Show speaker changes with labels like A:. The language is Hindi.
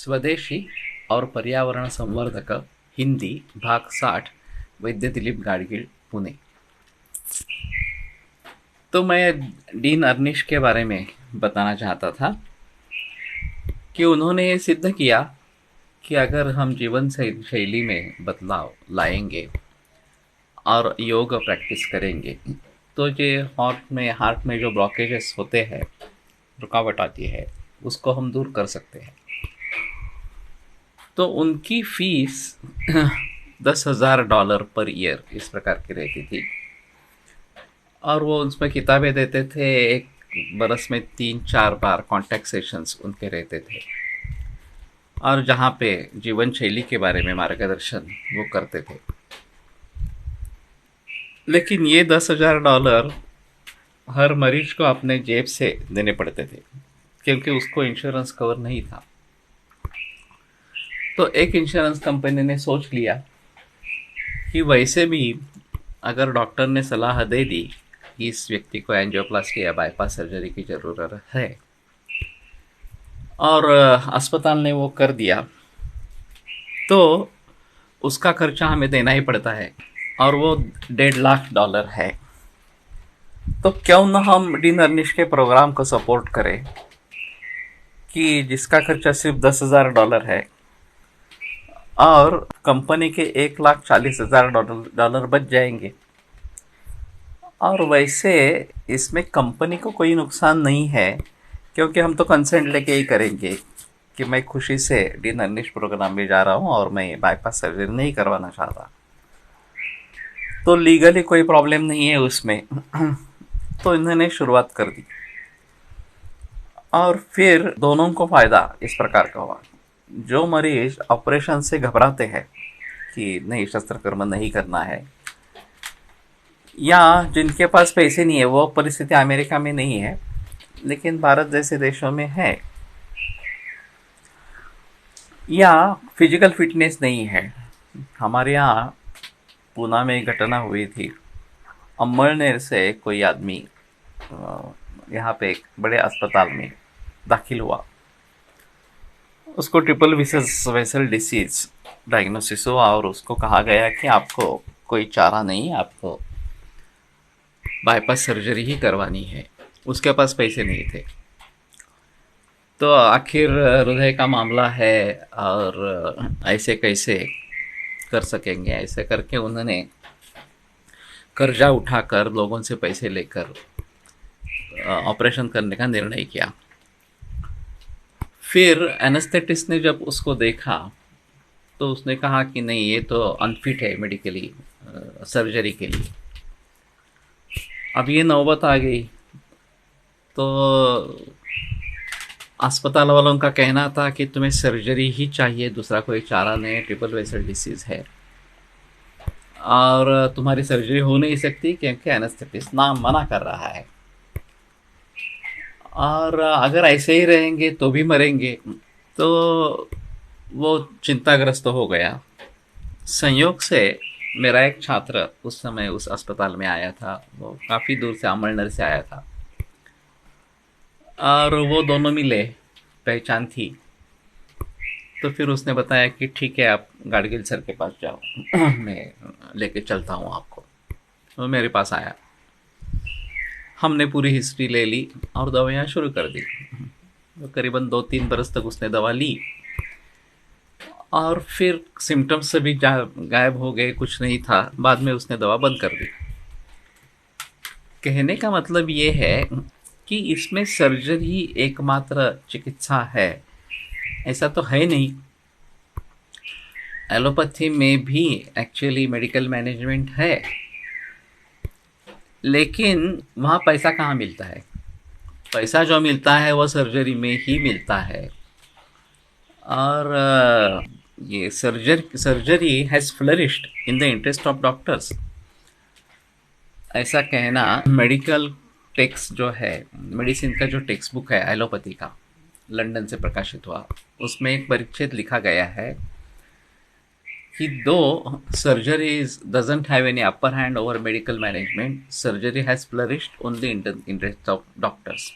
A: स्वदेशी और पर्यावरण संवर्धक हिंदी भाग 60 वैद्य दिलीप गाडगीळ पुणे। तो मैं डीन अर्निश के बारे में बताना चाहता था कि उन्होंने ये सिद्ध किया कि अगर हम जीवन शैली में बदलाव लाएंगे और योग प्रैक्टिस करेंगे तो ये हार्ट में जो ब्लॉकेजेस होते हैं, रुकावट आती है, उसको हम दूर कर सकते हैं। तो उनकी फीस $10,000 पर ईयर इस प्रकार की रहती थी और वो उसमें किताबें देते थे। एक बरस में 3-4 बार कांटेक्ट सेशंस उनके रहते थे और जहाँ पे जीवन शैली के बारे में मार्गदर्शन वो करते थे। लेकिन ये $10,000 हर मरीज को अपने जेब से देने पड़ते थे क्योंकि उसको इंश्योरेंस कवर नहीं था। तो एक इंश्योरेंस कंपनी ने सोच लिया कि वैसे भी अगर डॉक्टर ने सलाह दे दी कि इस व्यक्ति को एंजियोप्लास्टी या बाईपास सर्जरी की ज़रूरत है और अस्पताल ने वो कर दिया, तो उसका खर्चा हमें देना ही पड़ता है और वो $1.5 लाख है। तो क्यों ना हम डीन अर्निश के प्रोग्राम को सपोर्ट करें कि जिसका खर्चा सिर्फ $10,000 है और कंपनी के $1,40,000 बच जाएंगे। और वैसे इसमें कंपनी को कोई नुकसान नहीं है क्योंकि हम तो कंसेंट लेके ही करेंगे कि मैं खुशी से डीन अर्निश प्रोग्राम में जा रहा हूँ और मैं बाईपास सर्जरी नहीं करवाना चाहता, तो लीगली कोई प्रॉब्लम नहीं है उसमें। तो इन्होंने शुरुआत कर दी और फिर दोनों को फ़ायदा इस प्रकार का हुआ। जो मरीज ऑपरेशन से घबराते हैं कि नहीं, शस्त्रक्रिया नहीं करना है, या जिनके पास पैसे नहीं है, वो परिस्थिति अमेरिका में नहीं है लेकिन भारत जैसे देशों में है, या फिजिकल फिटनेस नहीं है। हमारे यहाँ पूना में एक घटना हुई थी। अम्बलनेर से कोई आदमी यहाँ पे एक बड़े अस्पताल में दाखिल हुआ। उसको ट्रिपल वेसल डिसीज डायग्नोसिस हुआ और उसको कहा गया कि आपको कोई चारा नहीं, आपको बाईपास सर्जरी ही करवानी है। उसके पास पैसे नहीं थे। तो आखिर हृदय का मामला है और ऐसे कैसे कर सकेंगे, ऐसे करके उन्होंने कर्जा उठाकर लोगों से पैसे लेकर ऑपरेशन करने का निर्णय किया। फिर एनेस्थेटिस्ट ने जब उसको देखा तो उसने कहा कि नहीं, ये तो अनफिट है मेडिकली सर्जरी के लिए। अब ये नौबत आ गई तो अस्पताल वालों का कहना था कि तुम्हें सर्जरी ही चाहिए, दूसरा कोई चारा नहीं, ट्रिपल वेसल डिसीज़ है और तुम्हारी सर्जरी हो नहीं सकती क्योंकि एनेस्थेटिस्ट नाम मना कर रहा है और अगर ऐसे ही रहेंगे तो भी मरेंगे। तो वो चिंताग्रस्त हो गया। संयोग से मेरा एक छात्र उस समय उस अस्पताल में आया था। वो काफ़ी दूर से, अमलनगर से आया था और वो दोनों मिले, पहचान थी। तो फिर उसने बताया कि ठीक है, आप गाडगिल सर के पास जाओ, मैं लेके चलता हूँ आपको। वो मेरे पास आया, हमने पूरी हिस्ट्री ले ली और दवाइयाँ शुरू कर दी। तो करीबन 2-3 बरस तक उसने दवा ली और फिर सिम्टम्स से भी गायब हो गए, कुछ नहीं था। बाद में उसने दवा बंद कर दी। कहने का मतलब ये है कि इसमें सर्जरी एकमात्र चिकित्सा है ऐसा तो है नहीं। एलोपैथी में भी एक्चुअली मेडिकल मैनेजमेंट है, लेकिन वहाँ पैसा कहाँ मिलता है? पैसा जो मिलता है वो सर्जरी में ही मिलता है। और ये surgery has flourished in the interest of doctors, ऐसा कहना। मेडिकल टेक्स्ट जो है, मेडिसिन का जो टेक्स्ट बुक है एलोपैथी का, लंदन से प्रकाशित हुआ, उसमें एक परिच्छेद लिखा गया है कि दो surgeries doesn't have any upper hand over medical management, surgery has flourished only in the interest of doctors.